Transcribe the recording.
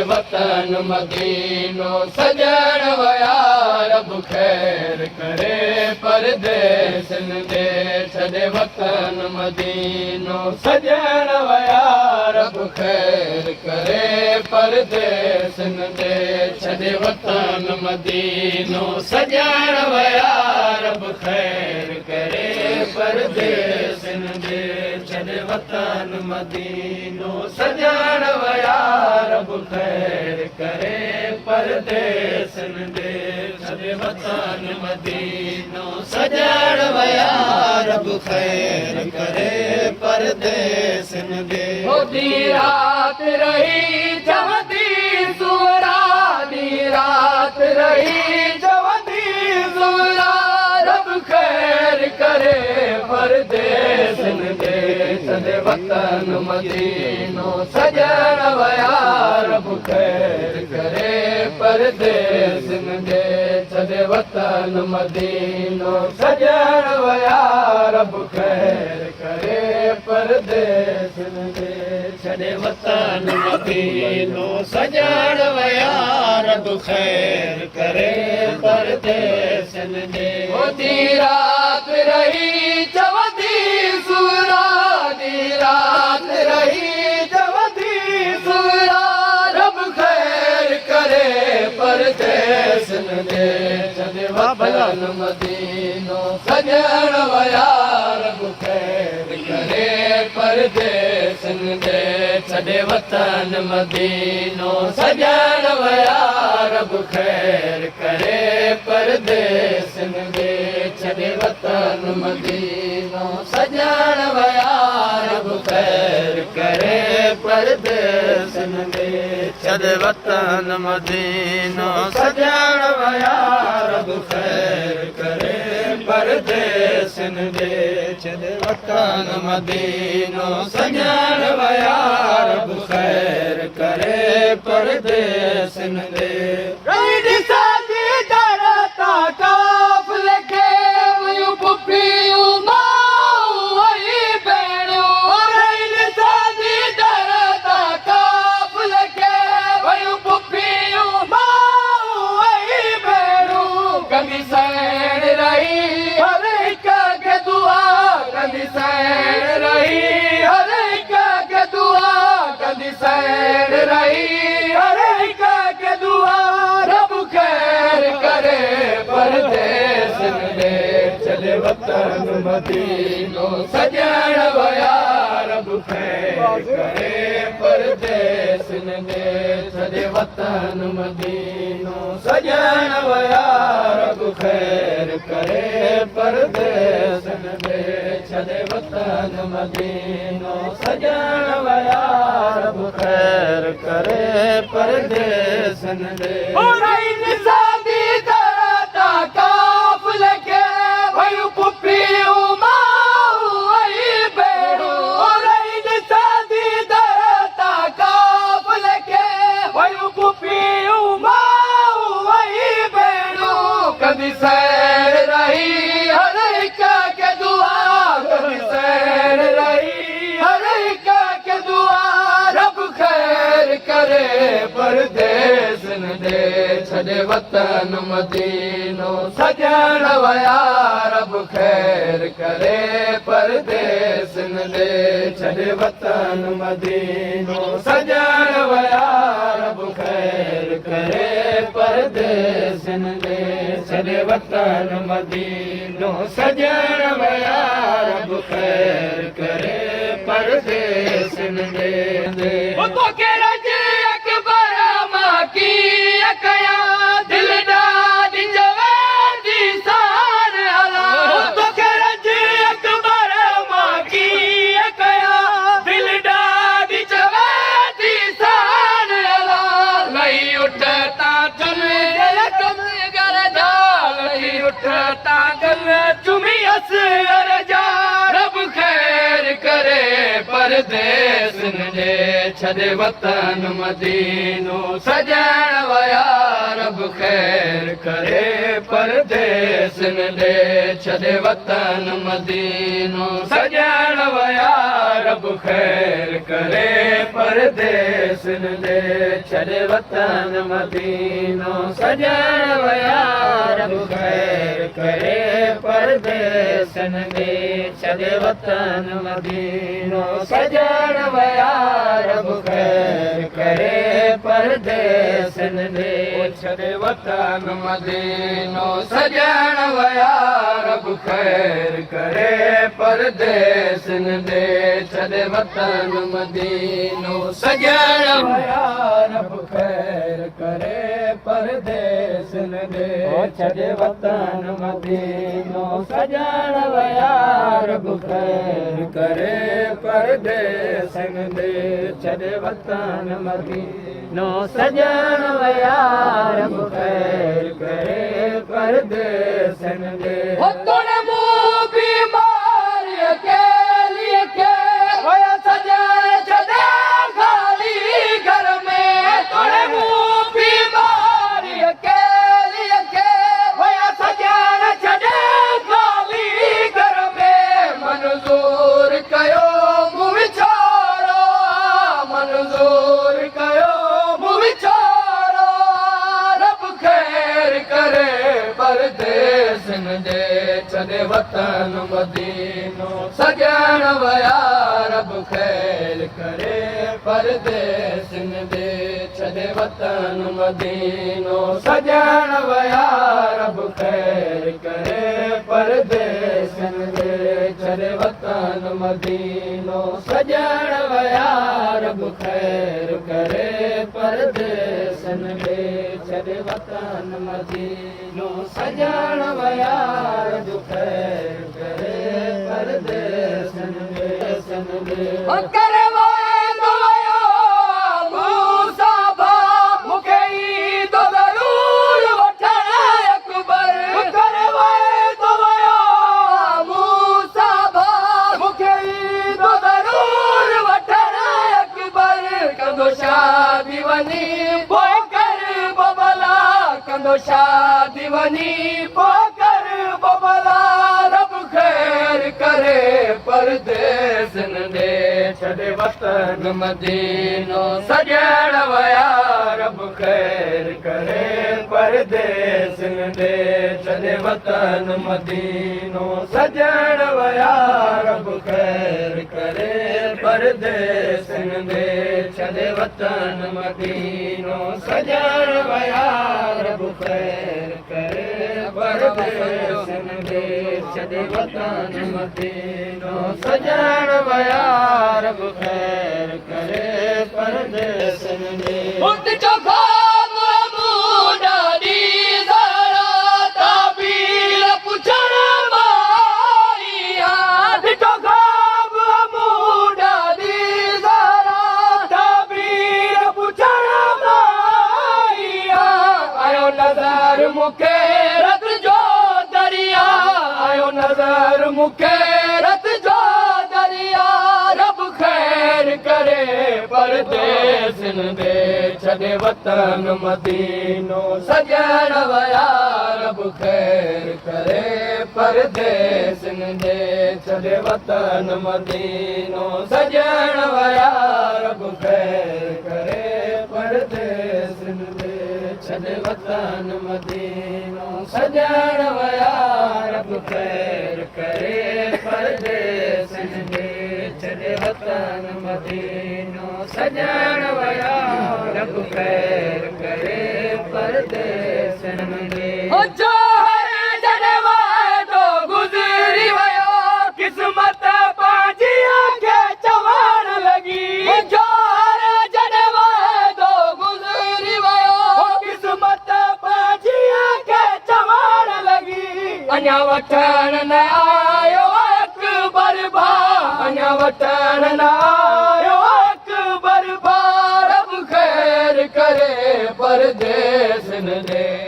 वतन मदीनो सजण वया रब खैर करे परदेसन दे छॾे वतन मदीनो सजण वया रब खैर करे परदेसन दे छॾे वतन मदीनो सजण वया रब खैर करे परदेसन दे छॾे वतन मदीनो सजण वया रब खैर करे परदेसन दे छॾे वतन मदीनो सजण वया रब खैर करे परदेसन दे होदी रात रही चवंदी सूरा दी रात रही चवंदी सूरा रब खैर करे परदेसन दे छॾे वतन मदीनो सजण वया रब खैर करे परदेसन दे छॾे वतन मदीनो सजण वया रब खैर करे परदेसन दे छॾे वतन मदीनो सजण वया रब खैर करे परदेसन दे होदी रात रही चवंदी सूरा दी रात रही चवंदी सूरा रब खैर करे परदेसन दे छॾे वतन मदीनो सजण वया रब खैर करे परदेसन दे छॾे वतन मदीनो सजण वया रब खैर करे परदेसन दे छॾे वतन मदीनो सजण वया रब खैर करे परदेसन दे छॾे वतन मदीनो सजण वया रब खैर करे परदेसन दे छॾे वतन मदीनो सजण वया रब खैर करे परदेसन दे वतन मदीनो सजण वया रब खैर करे परदेसन दे छॾे वतन मदीनो सजण वया रब खैर करे परदेसन दे छॾे वतन मदीनो सजण वया रब खैर करे परदेसन दे परदेसन दे छॾे वतन मदीनो सजण वया रब खैर करे परदेसन दे छॾे वतन मदीनो सजण वया रब खैर करे परदेसन दे छॾे वतन मदीनो सजण वया रब खैर करे परदेसन दे दिल ॾाढी चवंदी सार हला तो रज अकबर मां कीअं कया दिल ॾाढी चवंदी सार हला लही उठ तां चुमी घर जा लही उठ तां चुमी असर जा रब खैर करे परदेस ॾे छॾे वतन मदीनो सजण विया रब ख़ैर करे परदेस ॾे छॾे वतन मदीनो सजण विया रब ख़ैर करे परदेस ॾे छॾे वतन मदीनो सजण विया रब ख़ैर करे परदेस ॾे छॾे वतन मदीनो सजण विया रब ख़ैर करे परदेस ॾे छॾे वतन मदीनो सजण विया रब ख़ैर करे परदेस ॾे छॾे वतन मदीनो सजण विया रब ख़ैर करे परदेस ॾे छॾे वतन मदीनो सजण विया रब ख़ैर करे परदेस ॾे छॾे वतन मदीनो सजण विया रब ख़ैर करे परदेस ॾे तोड़े मुंहुं बीमार अकेली के होया सजण छॾे खाली घर में तोड़े मुंहुं बीमार अकेली के होया सजण छॾे खाली घर में मंज़ूर कयो मुंहुं विछाड़ो मंज़ूर कयो मुंहुं विछाड़ो रब ख़ैर करे परदेस ॾे छॾे वतन मदीनो सजण विया रब ख़ैर करे परदेस ॾे छॾे वतन मदीनो सजण विया रब ख़ैर करे परदेस ॾे छॾे वतन मदीनो सजण विया रब ख़ैर करे परदेस ॾे छॾे वतन मदीनो सजण विया रब ख़ैर करे परदेस ॾे करे मूंखे ईद ज़रूर वठण अकबर करे मूसा मूंखे ईद ज़रूर वठण अकबर कंदो शादी वञी पोइ कर बबला कंदो शादी वञी पोइ कर बबला रब ख़ैर करे परदेस ॾे छॾे वतन मदीनो सजण विया रब ख़ैर करे परदेस ॾे छॾे वतन मदीनो सजण विया रब ख़ैर करे परदेस ॾे छॾे वतन मदीनो सजण विया रब ख़ैर करे परदेस ॾे छॾे वतन मदीनो सजण विया रब ख़ैर करे परदेस ॾे नज़र मूंखे रत जो दरिया आयो नज़र मूंखे रत जो दरिया रब ख़ैर करे परदेस ॾे छॾे वतन मदीनो सजण विया रब ख़ैर करे परदेस ॾे छॾे वतन मदीनो सजण विया रब ख़ैर करे परदेस ॾे छॾे वतन मदीनो सजण विया रब ख़ैर करे परदेस ॾे छॾे वतन मदीनो सजण विया रब ख़ैर करे परदेस ॾे गुज़री वियो क़िस्मत पंहिंजी खे चवण लॻी गुज़री वियो क़िस्मत पंहिंजी खे चवण लॻी अञा वठण न आयो अकबर भा अञा वठण न आयो अकबर भा रब ख़ैर करे परदेस ॾे